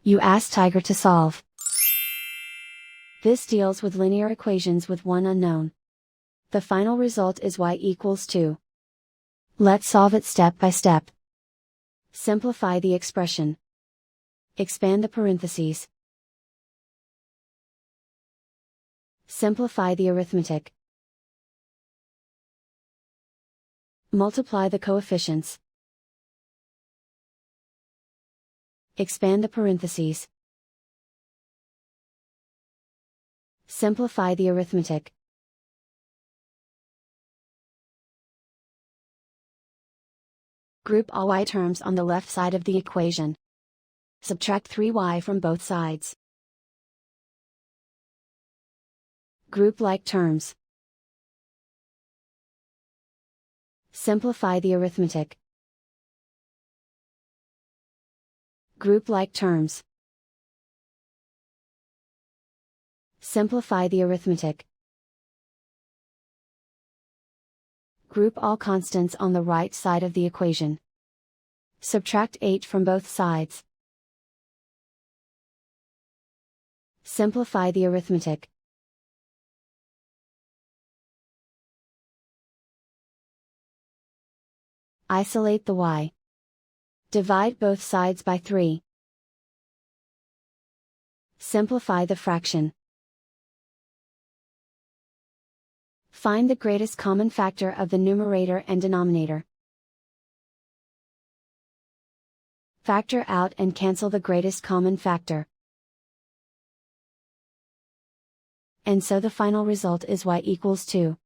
You ask Tiger to solve. This deals with linear equations with one unknown. The final result is y=2. Let's solve it step by step. Simplify the expression. Expand the parentheses. Simplify the arithmetic. Multiply the coefficients. Expand the parentheses. Simplify the arithmetic. Group all y terms on the left side of the equation. Subtract 3y from both sides. Group like terms. Simplify the arithmetic. Group like terms. Simplify the arithmetic. Group all constants on the right side of the equation. Subtract 8 from both sides. Simplify the arithmetic. Isolate the y. Divide both sides by 3. Simplify the fraction. Find the greatest common factor of the numerator and denominator. Factor out and cancel the greatest common factor. And so the final result is y=2.